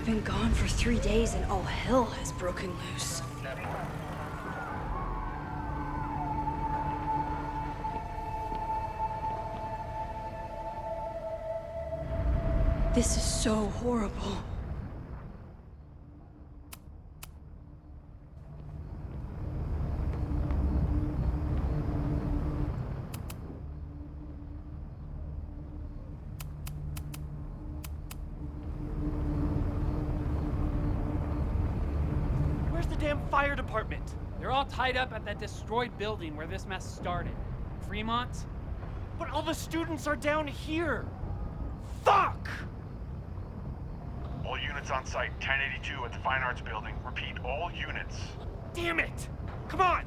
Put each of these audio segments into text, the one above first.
been gone for 3 days and all hell has broken loose. This is so horrible. Where's the damn fire department? They're all tied up at that destroyed building where this mess started. Fremont? But all the students are down here. Fuck! All units on site, 1082 at the Fine Arts Building. Repeat, all units. Damn it! Come on!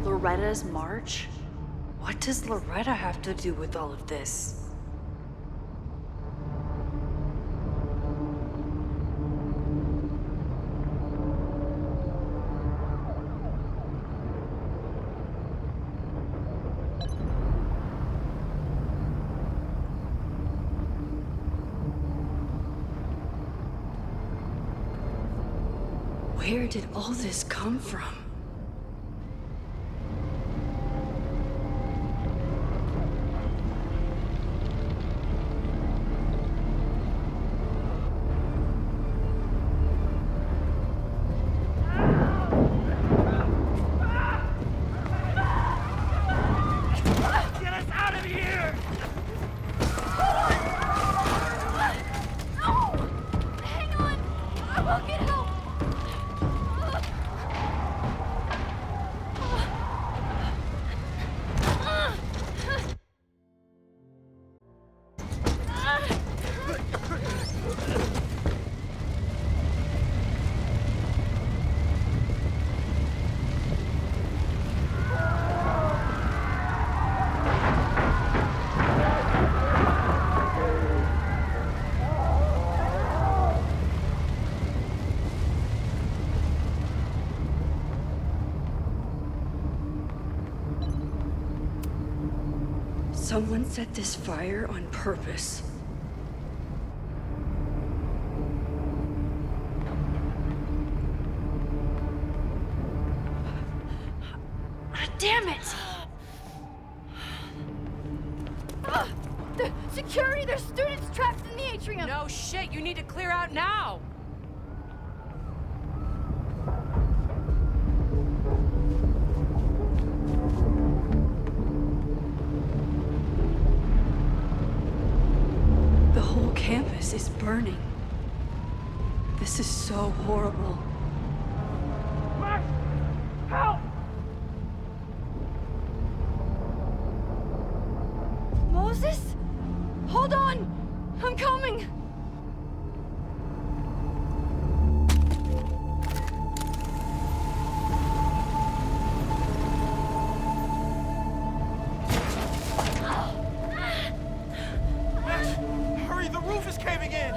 Loretta's march? What does Loretta have to do with all of this? Where did all this come from? Someone set this fire on purpose. Damn it! The security! There's students trapped in the atrium! No shit, you need to clear out now! The whole campus is burning. This is so horrible. Max! Help! Moses? Hold on! I'm coming! Max, hurry, the roof is caving in!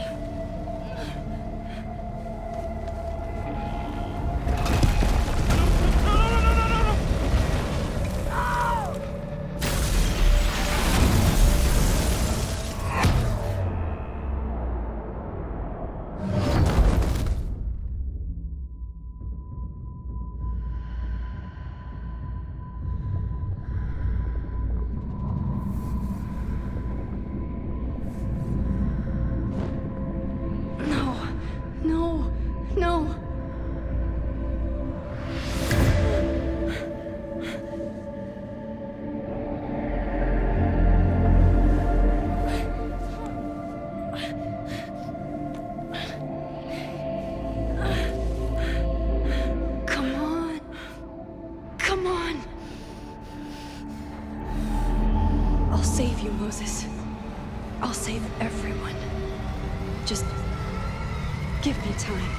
No. Come on. I'll save you, Moses. I'll save everyone. Just give me time.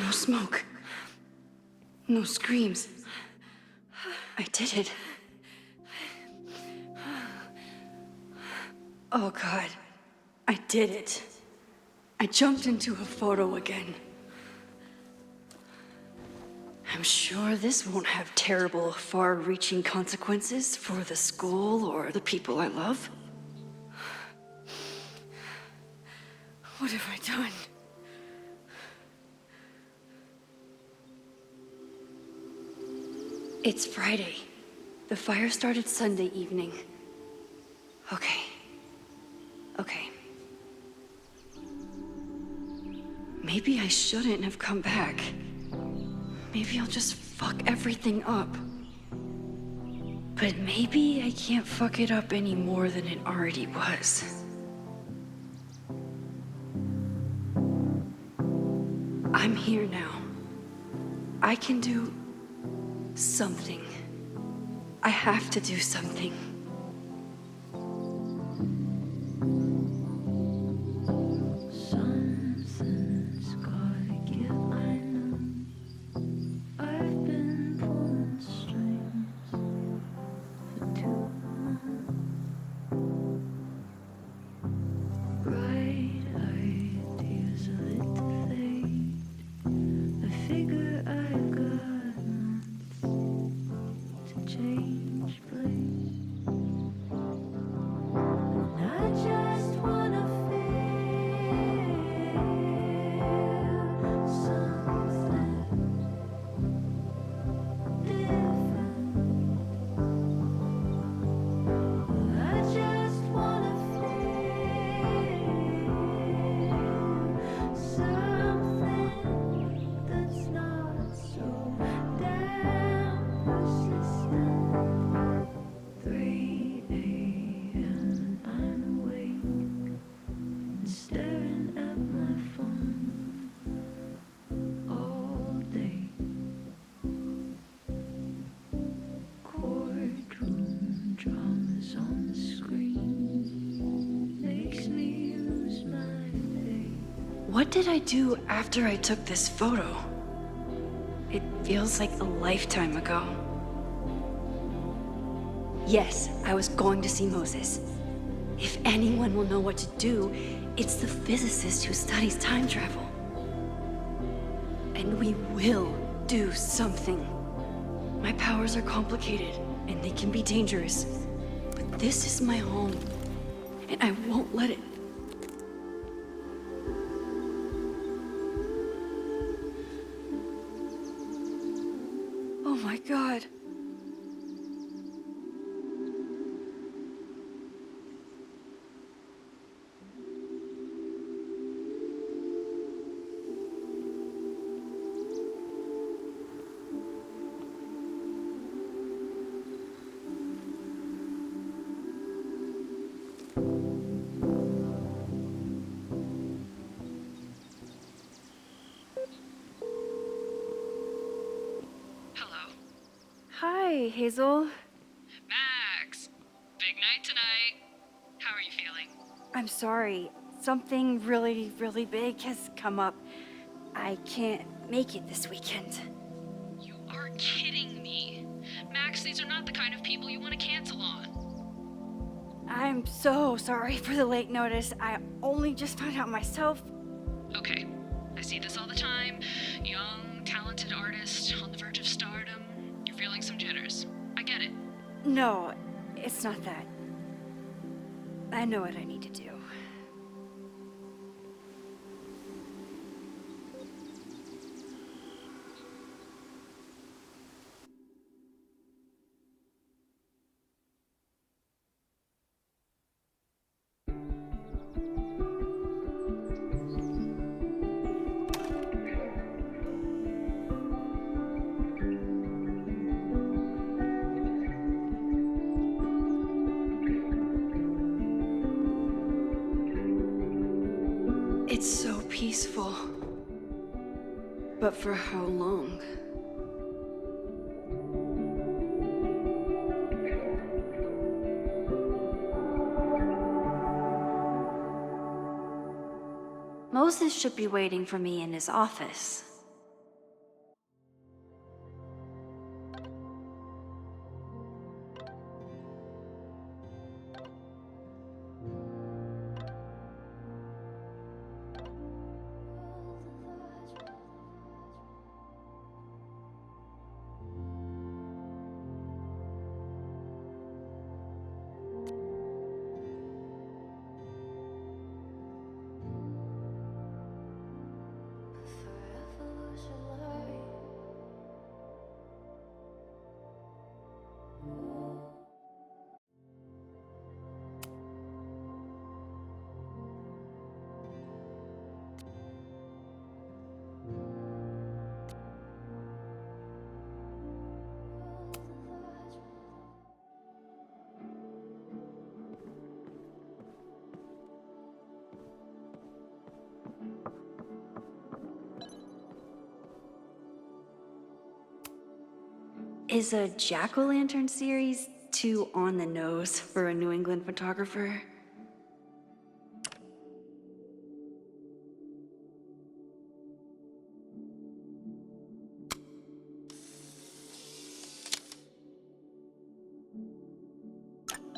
No smoke. No screams. I did it. Oh God, I did it. I jumped into a photo again. I'm sure this won't have terrible, far-reaching consequences for the school or the people I love. What have I done? It's Friday. The fire started Sunday evening. Okay. Maybe I shouldn't have come back. Maybe I'll just fuck everything up. But maybe I can't fuck it up any more than it already was. I'm here now. I can do something. I have to do something. Something's gotta give, I know. I've been pulling strings for too long. Bright ideas are lit to fade. I figure I've got months to change place. And I just wanna feel something different. I just wanna feel something that's not so damn persistent. 3 a.m. and I'm awake and staring at my phone all day. Courtroom dramas on the screen makes me lose my faith. What did I do after I took this photo? It feels like a lifetime ago. Yes, I was going to see Moses. If anyone will know what to do, it's the physicist who studies time travel. And we will do something. My powers are complicated, and they can be dangerous. But this is my home, and I won't let it. Oh my God. Hello. Hi, Hazel. Max! Big night tonight. How are you feeling? I'm sorry. Something really, really big has come up. I can't make it this weekend. You are kidding me. Max, these are not the kind of people you want to cancel on. I'm so sorry for the late notice. I only just found out myself. Okay, I see this all the time. Young, talented artist on the verge of stardom. You're feeling some jitters. I get it. No, it's not that. I know what I need to do. It's so peaceful. But for how long? Moses should be waiting for me in his office. Is a jack-o'-lantern series too on the nose for a New England photographer?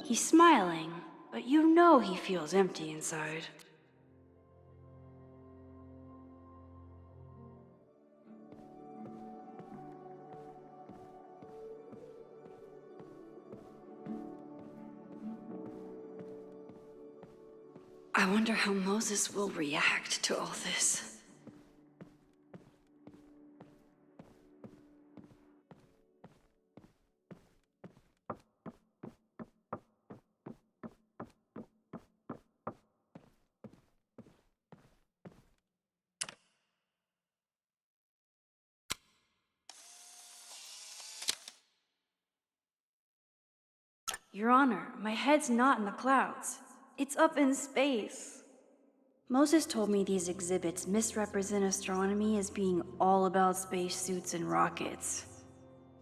He's smiling, but you know he feels empty inside. I wonder how Moses will react to all this. Your Honor, my head's not in the clouds. It's up in space. Moses told me these exhibits misrepresent astronomy as being all about spacesuits and rockets.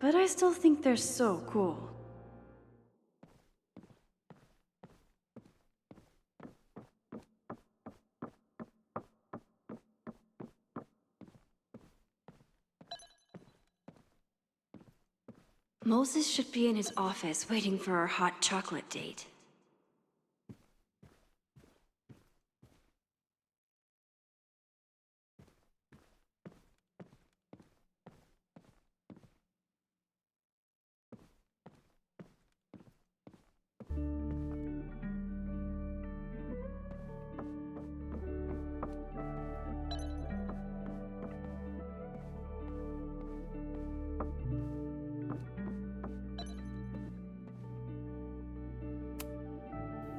But I still think they're so cool. Moses should be in his office waiting for our hot chocolate date.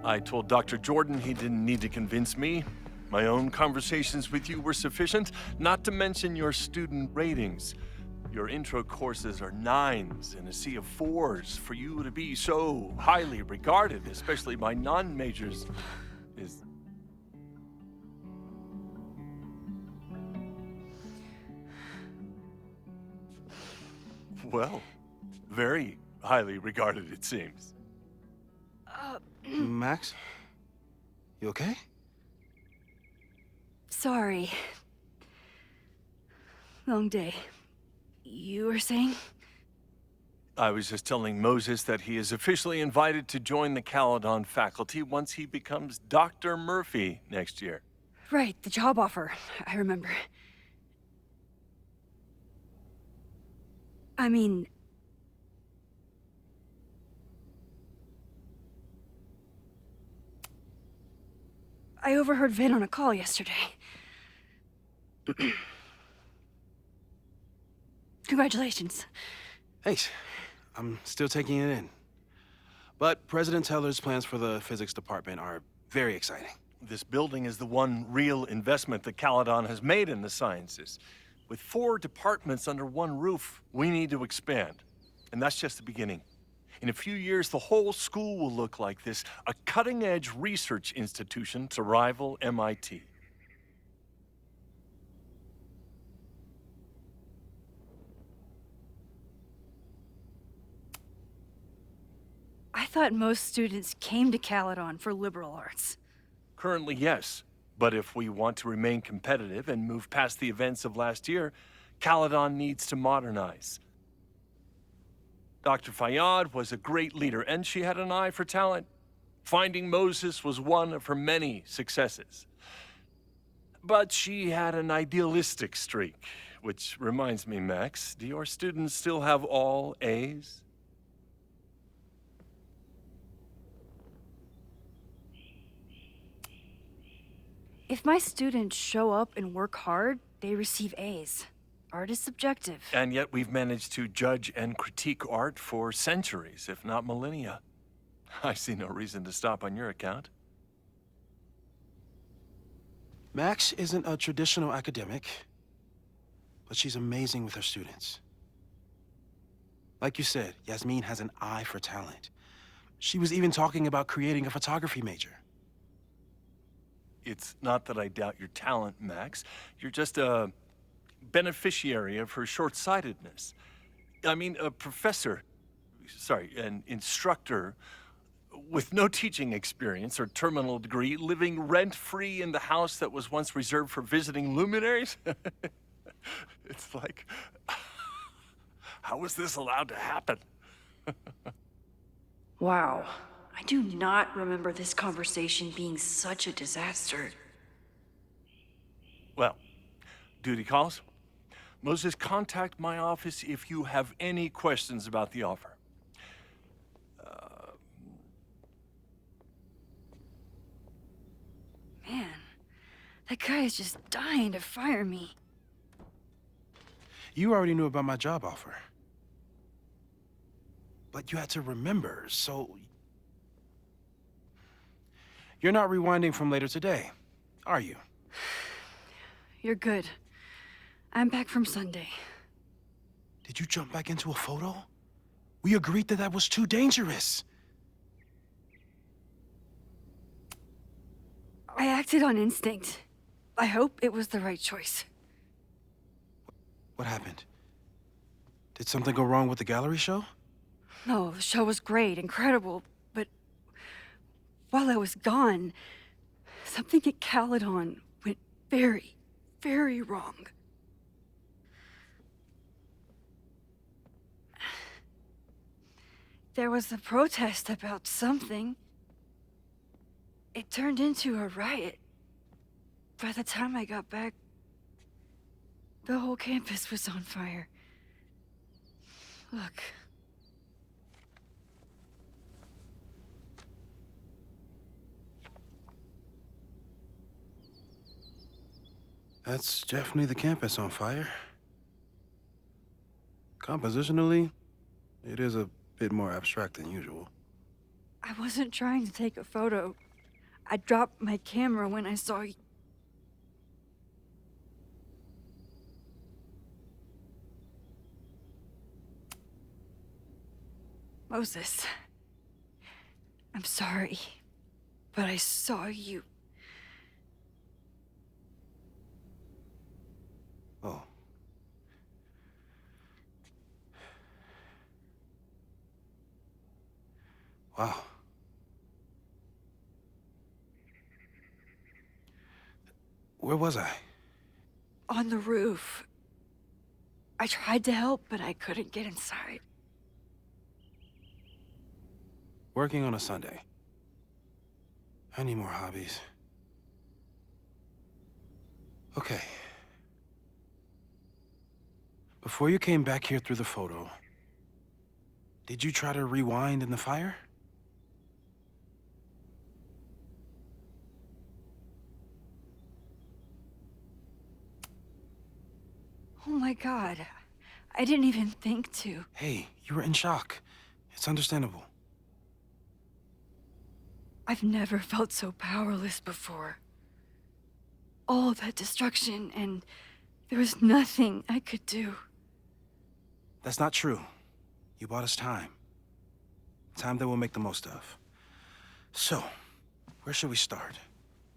I told Dr. Jordan he didn't need to convince me. My own conversations with you were sufficient, not to mention your student ratings. Your intro courses are 9s in a sea of 4s. For you to be so highly regarded, especially by non-majors, is... well, very highly regarded, it seems. Max? You okay? Sorry. Long day. You were saying? I was just telling Moses that he is officially invited to join the Caledon faculty once he becomes Dr. Murphy next year. Right, the job offer. I remember. I mean... I overheard Vin on a call yesterday. Congratulations. Thanks. I'm still taking it in. But President Teller's plans for the physics department are very exciting. This building is the one real investment that Caledon has made in the sciences. With 4 departments under one roof, we need to expand. And that's just the beginning. In a few years, the whole school will look like this, a cutting-edge research institution to rival MIT. I thought most students came to Caledon for liberal arts. Currently, yes. But if we want to remain competitive and move past the events of last year, Caledon needs to modernize. Dr. Fayyad was a great leader, and she had an eye for talent. Finding Moses was one of her many successes. But she had an idealistic streak, which reminds me, Max, do your students still have all A's? If my students show up and work hard, they receive A's. Art is subjective. And yet we've managed to judge and critique art for centuries, if not millennia. I see no reason to stop on your account. Max isn't a traditional academic, but she's amazing with her students. Like you said, Yasmin has an eye for talent. She was even talking about creating a photography major. It's not that I doubt your talent, Max. You're just a beneficiary of her short-sightedness. I mean, a professor, sorry, an instructor with no teaching experience or terminal degree living rent-free in the house that was once reserved for visiting luminaries? It's like, how was this allowed to happen? Wow. I do not remember this conversation being such a disaster. Well, duty calls. Moses, contact my office if you have any questions about the offer. Man, that guy is just dying to fire me. You already knew about my job offer. But you had to remember, so... You're not rewinding from later today, are you? You're good. I'm back from Sunday. Did you jump back into a photo? We agreed that that was too dangerous. I acted on instinct. I hope it was the right choice. What happened? Did something go wrong with the gallery show? No, the show was great, incredible, but while I was gone, something at Caledon went very, very wrong. There was a protest about something. It turned into a riot. By the time I got back, the whole campus was on fire. Look. That's definitely the campus on fire. Compositionally, it is a bit more abstract than usual. I wasn't trying to take a photo. I dropped my camera when I saw you. Moses, I'm sorry, but I saw you. Oh. Wow. Where was I? On the roof. I tried to help, but I couldn't get inside. Working on a Sunday. I need more hobbies. Okay. Before you came back here through the photo, did you try to rewind in the fire? Oh my God. I didn't even think to. Hey, you were in shock. It's understandable. I've never felt so powerless before. All that destruction, and there was nothing I could do. That's not true. You bought us time. Time that we'll make the most of. So, where should we start?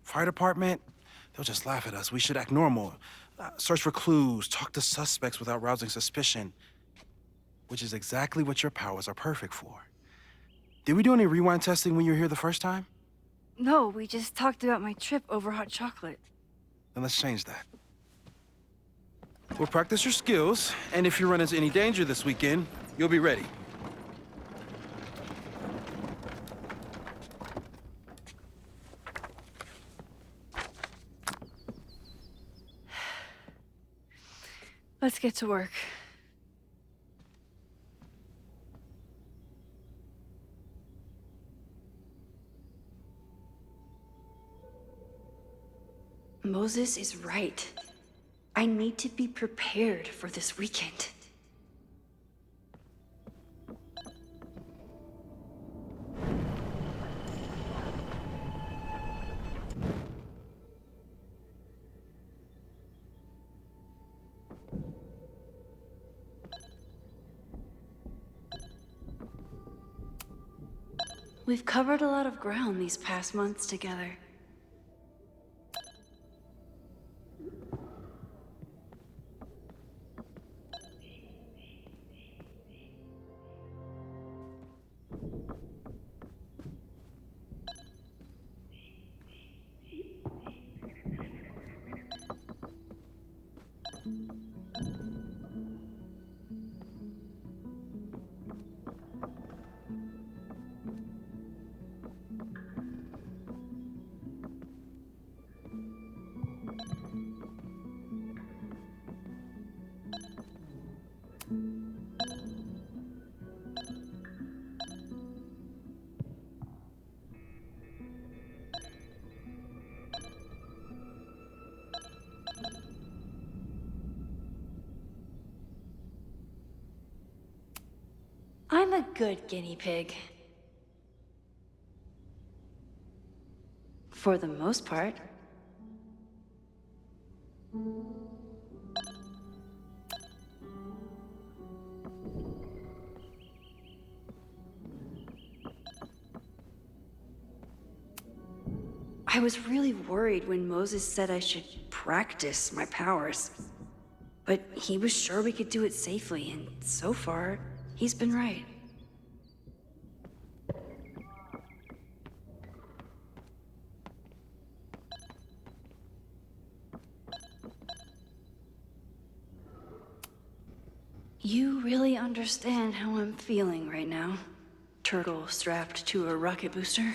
Fire department? They'll just laugh at us. We should act normal. Search for clues, talk to suspects without rousing suspicion. Which is exactly what your powers are perfect for. Did we do any rewind testing when you were here the first time? No, we just talked about my trip over hot chocolate. Then let's change that. We'll practice your skills, and if you run into any danger this weekend, you'll be ready. Let's get to work. Moses is right. I need to be prepared for this weekend. We've covered a lot of ground these past months together. a good guinea pig. For the most part. I was really worried when Moses said I should practice my powers. But he was sure we could do it safely, and so far, he's been right. You really understand how I'm feeling right now? Turtle strapped to a rocket booster?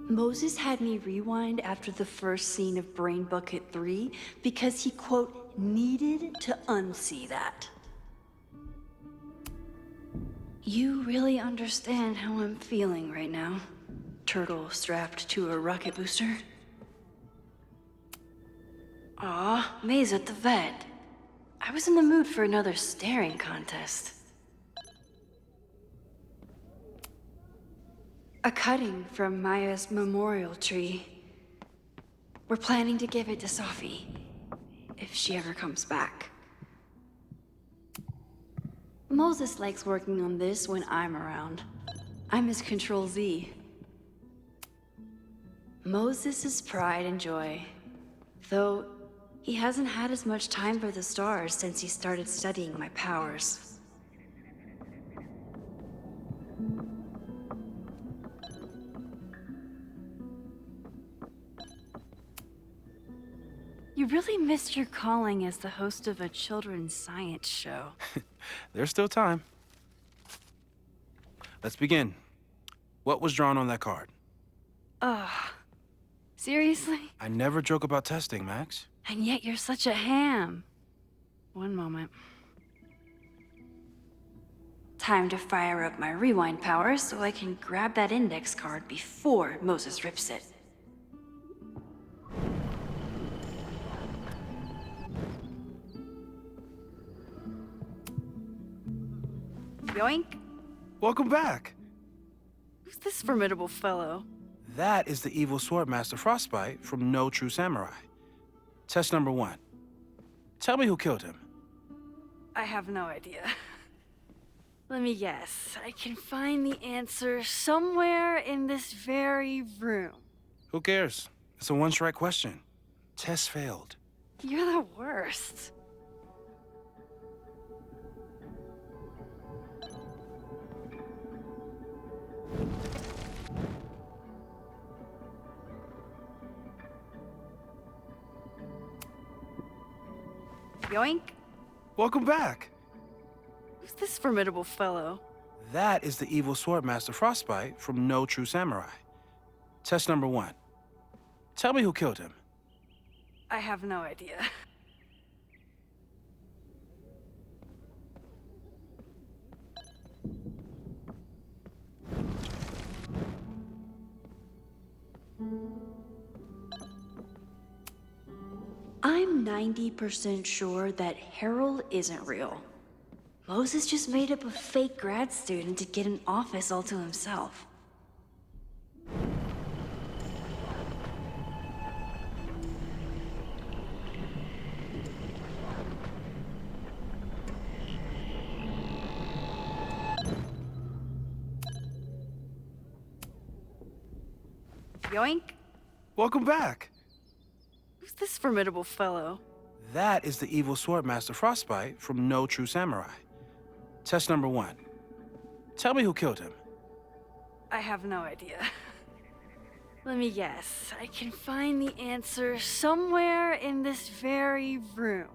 Moses had me rewind after the first scene of Brain Bucket 3 because he, quote, needed to unsee that. You really understand how I'm feeling right now? Turtle strapped to a rocket booster? Aw, May's at the vet. I was in the mood for another staring contest. A cutting from Maya's memorial tree. We're planning to give it to Safi, if she ever comes back. Moses likes working on this when I'm around. I'm his Control Z. Moses' pride and joy. Though, he hasn't had as much time for the stars since he started studying my powers. You really missed your calling as the host of a children's science show. There's still time. Let's begin. What was drawn on that card? Ugh. Seriously? I never joke about testing, Max. And yet you're such a ham. One moment. Time to fire up my rewind powers so I can grab that index card before Moses rips it. Yoink! Welcome back. Who's this formidable fellow? That is the evil Swordmaster Frostbite from No True Samurai. Test number 1. Tell me who killed him. I have no idea. Let me guess. I can find the answer somewhere in this very room. Who cares? It's a one-strike question. Test failed. You're the worst. Yoink! Welcome back. Who's this formidable fellow? That is the evil Swordmaster Frostbite from No True Samurai. Test number 1. Tell me who killed him. I have no idea. I'm 90% sure that Harold isn't real. Moses just made up a fake grad student to get an office all to himself. Yoink! Welcome back. Who's this formidable fellow? That is the evil Swordmaster Frostbite from No True Samurai. Test number 1. Tell me who killed him. I have no idea. Let me guess. I can find the answer somewhere in this very room.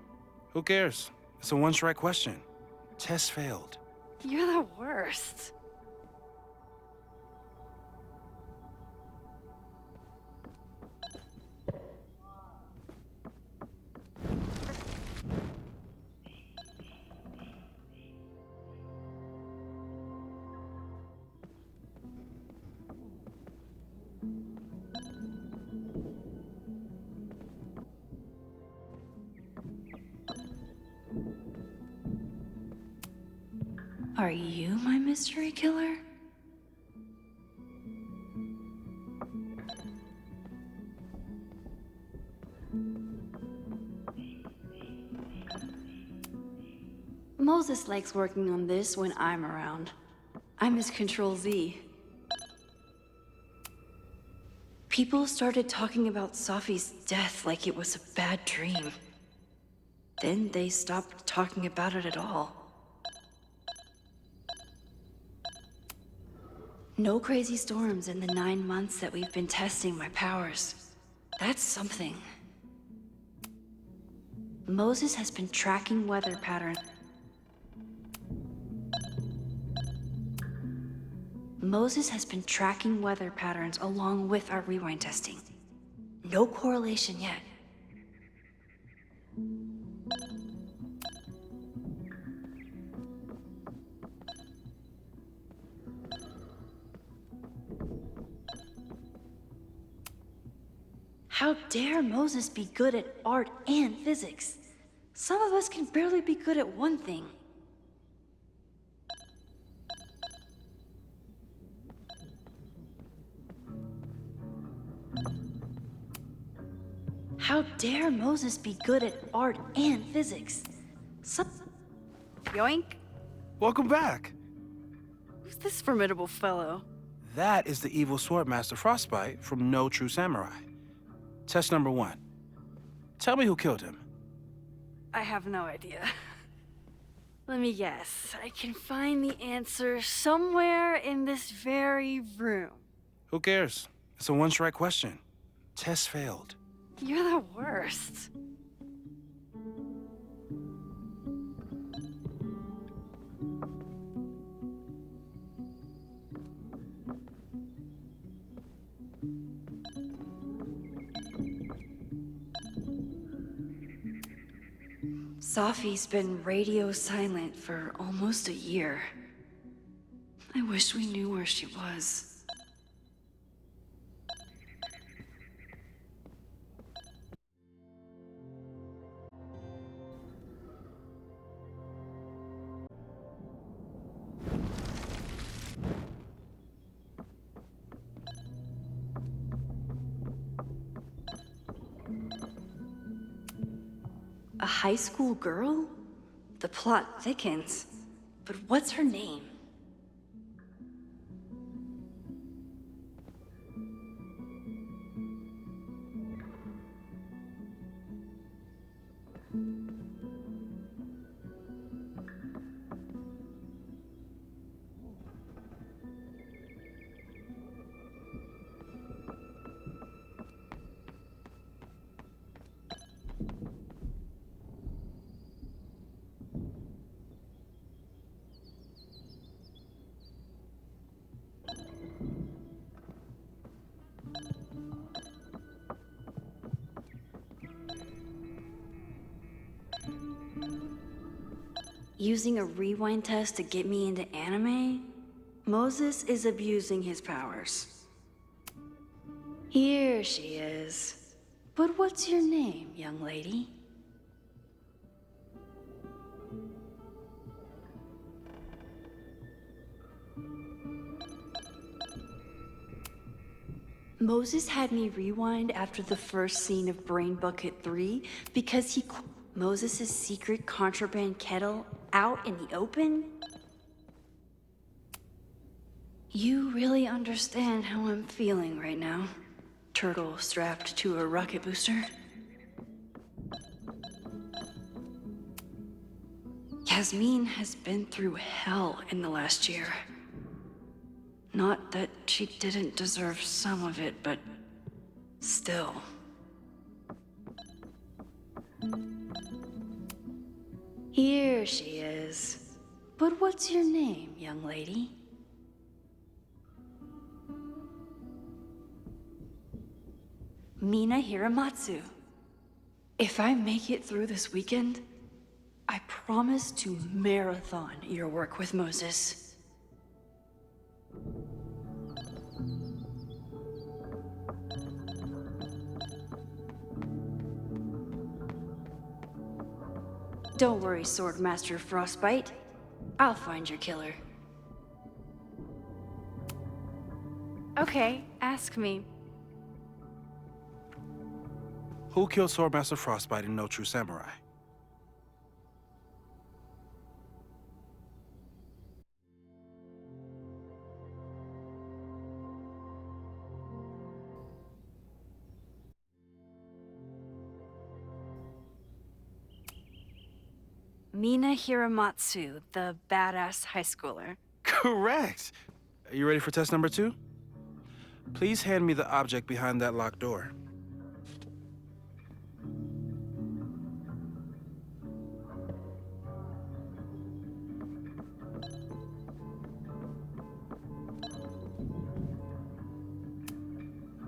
Who cares? It's a one-strike question. Test failed. You're the worst. Are you my mystery killer? Moses likes working on this when I'm around. I'm his Control-Z. People started talking about Safi's death like it was a bad dream. Then they stopped talking about it at all. No crazy storms in the 9 months that we've been testing my powers. That's something. Moses has been tracking weather patterns. Moses has been tracking weather patterns along with our rewind testing. No correlation yet. How dare Moses be good at art and physics? Some of us can barely be good at one thing. How dare Moses be good at art and physics? Yoink! Welcome back. Who's this formidable fellow? That is the evil Swordmaster Frostbite from No True Samurai. Test number 1. Tell me who killed him. I have no idea. Let me guess. I can find the answer somewhere in this very room. Who cares? It's a one-strike question. Test failed. You're the worst. Safi's been radio silent for almost a year. I wish we knew where she was. A high school girl? The plot thickens. But what's her name? Using a rewind test to get me into anime? Moses is abusing his powers. Here she is. But what's your name, young lady? Moses had me rewind after the first scene of Brain Bucket 3 because he Moses' secret contraband kettle out in the open? You really understand how I'm feeling right now, turtle strapped to a rocket booster? Yasmin has been through hell in the last year. Not that she didn't deserve some of it, but still. Here she is. But what's your name, young lady? Mina Hiramatsu. If I make it through this weekend, I promise to marathon your work with Moses. Don't worry, Swordmaster Frostbite. I'll find your killer. Okay, ask me. Who killed Swordmaster Frostbite in No True Samurai? Mina Hiramatsu, the badass high schooler. Correct! Are you ready for test number 2? Please hand me the object behind that locked door.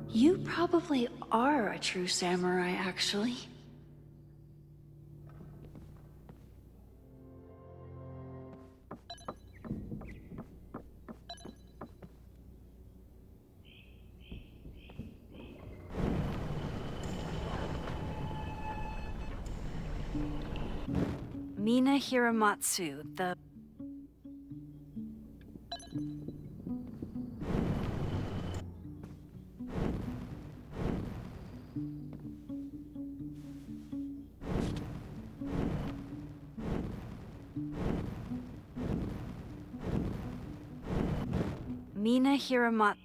You probably are a true samurai, actually. Mina Hiramatsu, the... Mina Hiramatsu...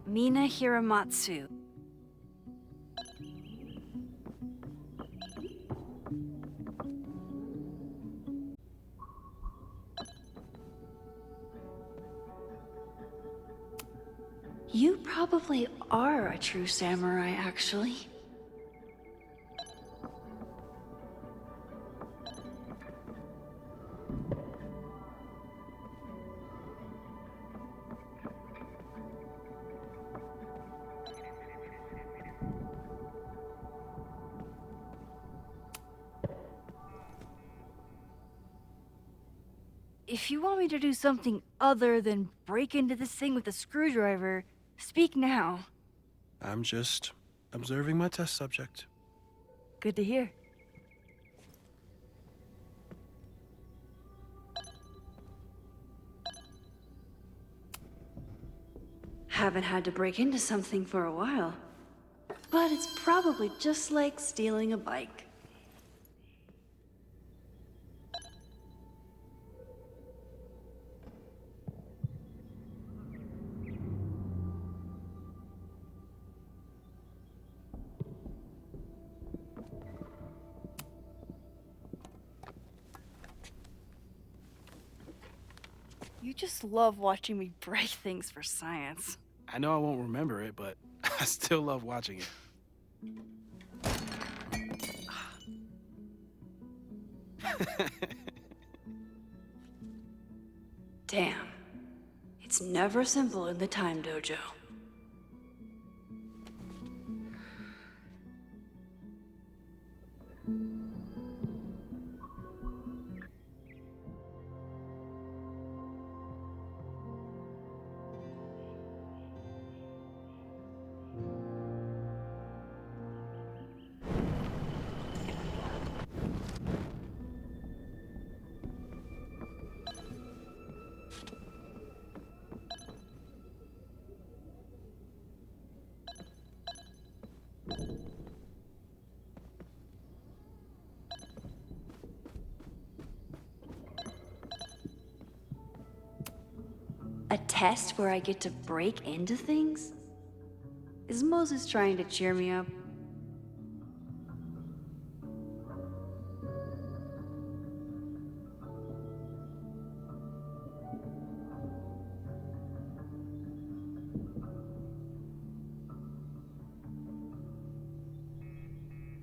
Mina Hiramatsu. You probably are a true samurai, actually. If you want me to do something other than break into this thing with a screwdriver, speak now. I'm just observing my test subject. Good to hear. Haven't had to break into something for a while. But it's probably just like stealing a bike. You just love watching me break things for science. I know I won't remember it, but I still love watching it. Damn. It's never simple in the Time Dojo. A test where I get to break into things? Is Moses trying to cheer me up?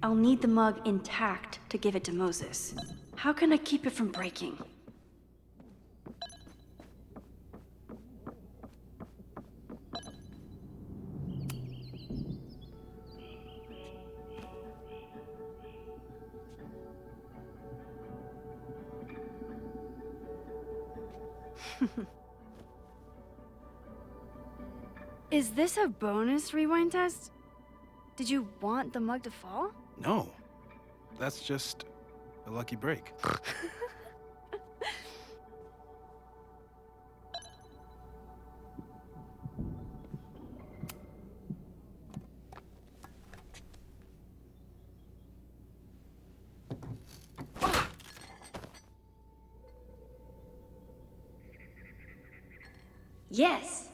I'll need the mug intact to give it to Moses. How can I keep it from breaking? Is this a bonus rewind test? Did you want the mug to fall? No. That's just a lucky break. Yes.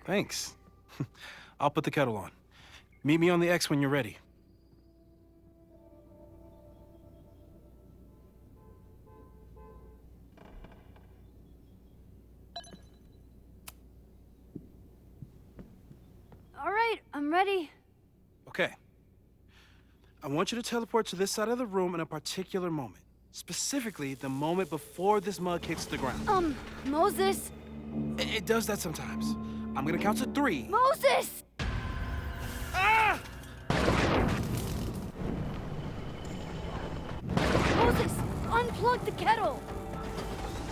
Thanks. I'll put the kettle on. Meet me on the X when you're ready. All right, I'm ready. Okay. I want you to teleport to this side of the room in a particular moment. Specifically, the moment before this mug hits the ground. Moses! It does that sometimes. I'm gonna count to 3. Moses! Ah! Moses, unplug the kettle!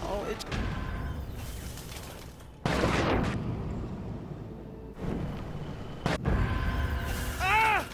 Oh, it's... Ah!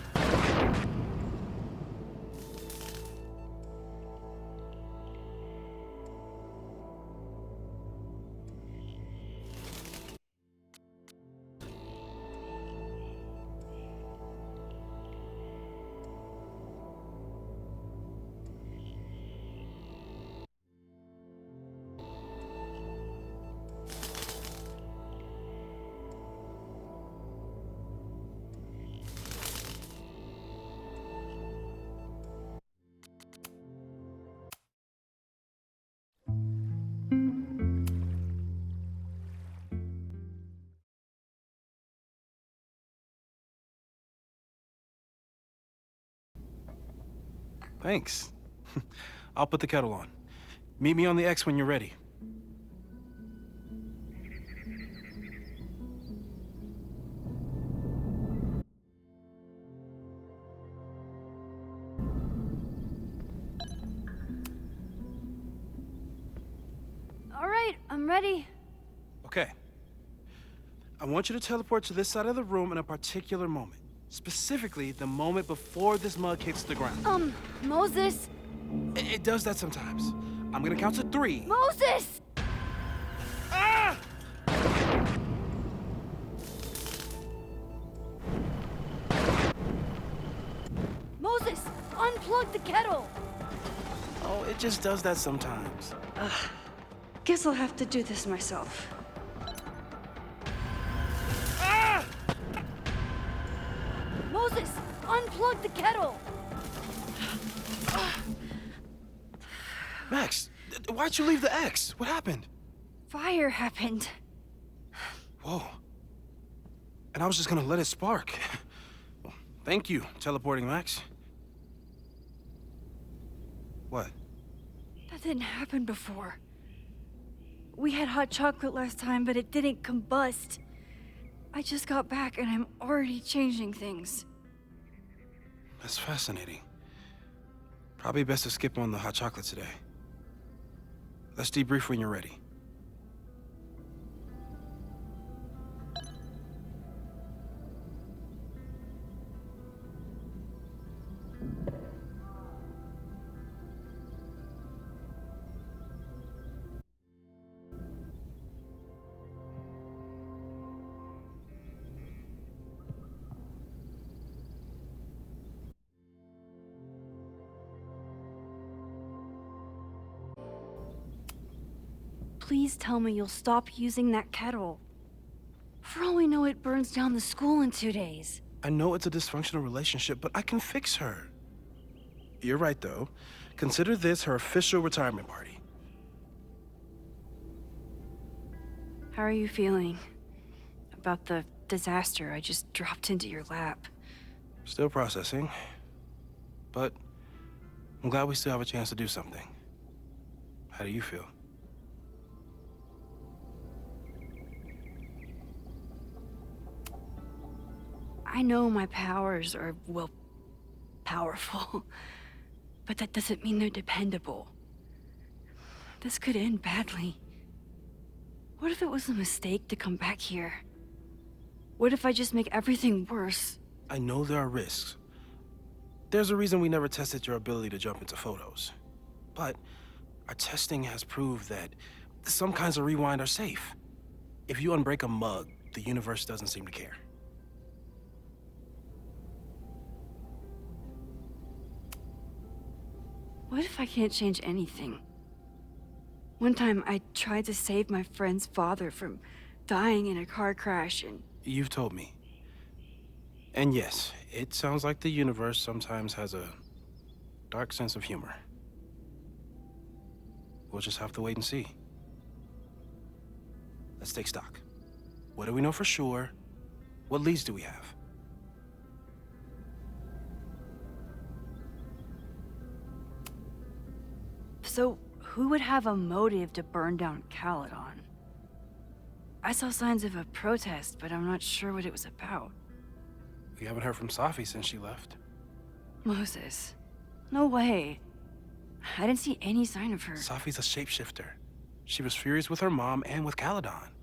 Thanks. I'll put the kettle on. Meet me on the X when you're ready. All right, I'm ready. Okay. I want you to teleport to this side of the room in a particular moment. Specifically, the moment before this mug hits the ground. Moses! It does that sometimes. I'm gonna count to 3. Moses! Ah! Moses, unplug the kettle! Oh, it just does that sometimes. Guess I'll have to do this myself. Ah! Moses, unplug the kettle! Max, why'd you leave the X? What happened? Fire happened. Whoa. And I was just gonna let it spark. Well, thank you, teleporting Max. What? That didn't happen before. We had hot chocolate last time, but it didn't combust. I just got back and I'm already changing things. That's fascinating. Probably best to skip on the hot chocolate today. Let's debrief when you're ready. Please tell me you'll stop using that kettle. For all we know, it burns down the school in 2 days. I know it's a dysfunctional relationship, but I can fix her. You're right, though. Consider this her official retirement party. How are you feeling about the disaster I just dropped into your lap? Still processing. But I'm glad we still have a chance to do something. How do you feel? I know my powers are, well, powerful, but that doesn't mean they're dependable. This could end badly. What if it was a mistake to come back here? What if I just make everything worse? I know there are risks. There's a reason we never tested your ability to jump into photos. But our testing has proved that some kinds of rewind are safe. If you unbreak a mug, the universe doesn't seem to care. What if I can't change anything? One time I tried to save my friend's father from dying in a car crash and... You've told me. And yes, it sounds like the universe sometimes has a dark sense of humor. We'll just have to wait and see. Let's take stock. What do we know for sure? What leads do we have? So, who would have a motive to burn down Caledon? I saw signs of a protest, but I'm not sure what it was about. We haven't heard from Safi since she left. Moses. No way. I didn't see any sign of her. Safi's a shapeshifter. She was furious with her mom and with Caledon.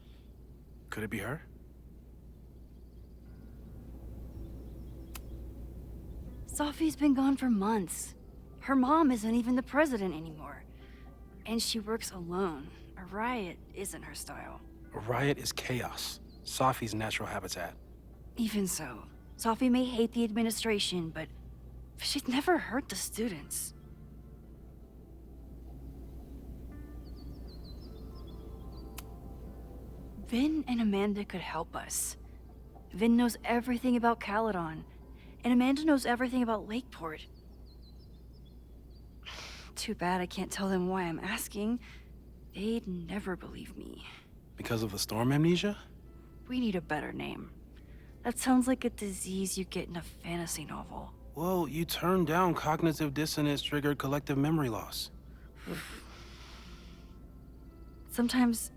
Could it be her? Safi's been gone for months. Her mom isn't even the president anymore. And she works alone. A riot isn't her style. A riot is chaos. Safi's natural habitat. Even so, Safi may hate the administration, but she'd never hurt the students. Vin and Amanda could help us. Vin knows everything about Caledon, and Amanda knows everything about Lakeport. Too bad I can't tell them why I'm asking. They'd never believe me. Because of the storm amnesia? We need a better name. That sounds like a disease you get in a fantasy novel. Well, you turned down cognitive dissonance triggered collective memory loss. Sometimes,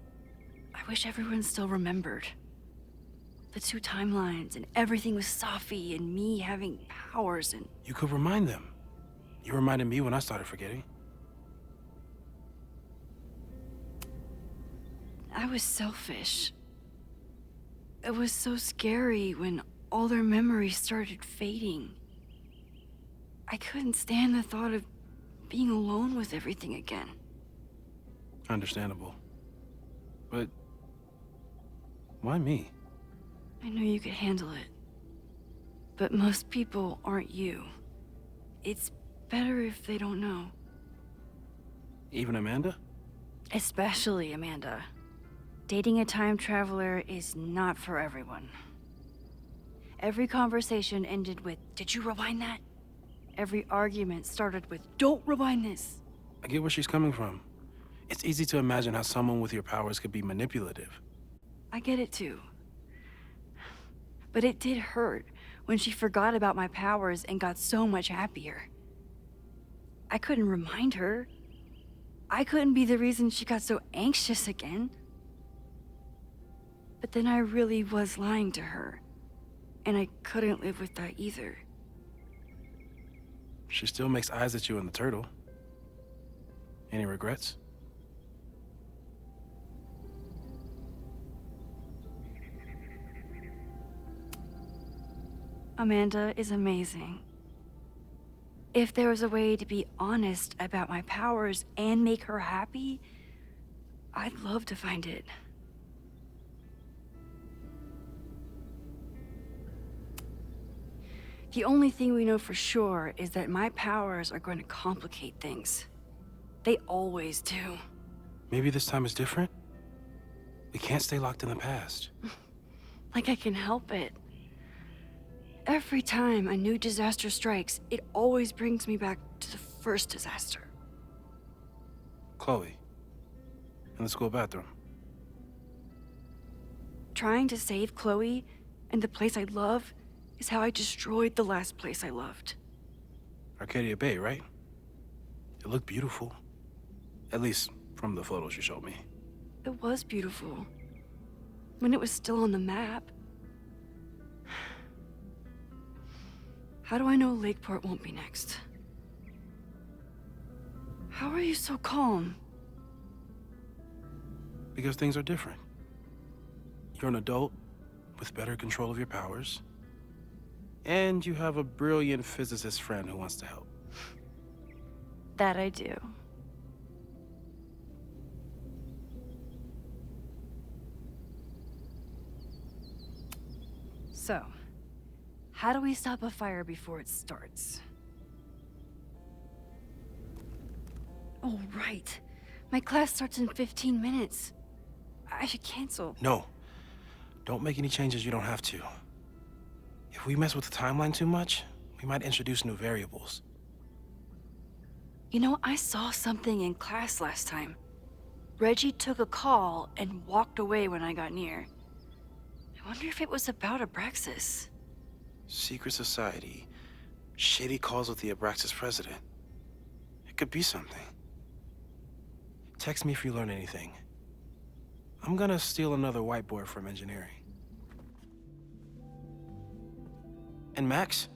I wish everyone still remembered. The two timelines and everything with Safi and me having powers and... You could remind them. You reminded me when I started forgetting. I was selfish. It was so scary when all their memories started fading. I couldn't stand the thought of being alone with everything again. Understandable. But why me? I knew you could handle it. But most people aren't you. It's better if they don't know. Even Amanda? Especially Amanda. Dating a time traveler is not for everyone. Every conversation ended with, "Did you rewind that?" Every argument started with, "Don't rewind this." I get where she's coming from. It's easy to imagine how someone with your powers could be manipulative. I get it too. But it did hurt when she forgot about my powers and got so much happier. I couldn't remind her. I couldn't be the reason she got so anxious again. But then I really was lying to her, and I couldn't live with that either. She still makes eyes at you in the turtle. Any regrets? Amanda is amazing. If there was a way to be honest about my powers and make her happy, I'd love to find it. The only thing we know for sure is that my powers are going to complicate things. They always do. Maybe this time is different? We can't stay locked in the past. Like I can help it. Every time a new disaster strikes, it always brings me back to the first disaster. Chloe, in the school bathroom. Trying to save Chloe and the place I love is how I destroyed the last place I loved. Arcadia Bay, right? It looked beautiful. At least from the photos you showed me. It was beautiful. When it was still on the map. How do I know Lakeport won't be next? How are you so calm? Because things are different. You're an adult with better control of your powers. And you have a brilliant physicist friend who wants to help. That I do. So, how do we stop a fire before it starts? Oh, right. My class starts in 15 minutes. I should cancel. No. Don't make any changes you don't have to. If we mess with the timeline too much, we might introduce new variables. You know, I saw something in class last time. Reggie took a call and walked away when I got near. I wonder if it was about Abraxas. Secret society. Shady calls with the Abraxas president. It could be something. Text me if you learn anything. I'm gonna steal another whiteboard from engineering. And Max?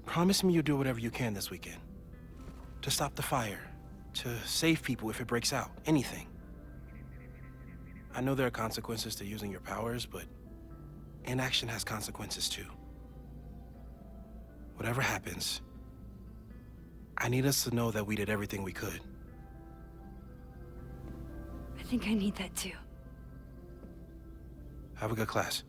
Promise me you'll do whatever you can this weekend. To stop the fire. To save people if it breaks out. Anything. I know there are consequences to using your powers, but inaction has consequences too. Whatever happens, I need us to know that we did everything we could. I think I need that too. Have a good class.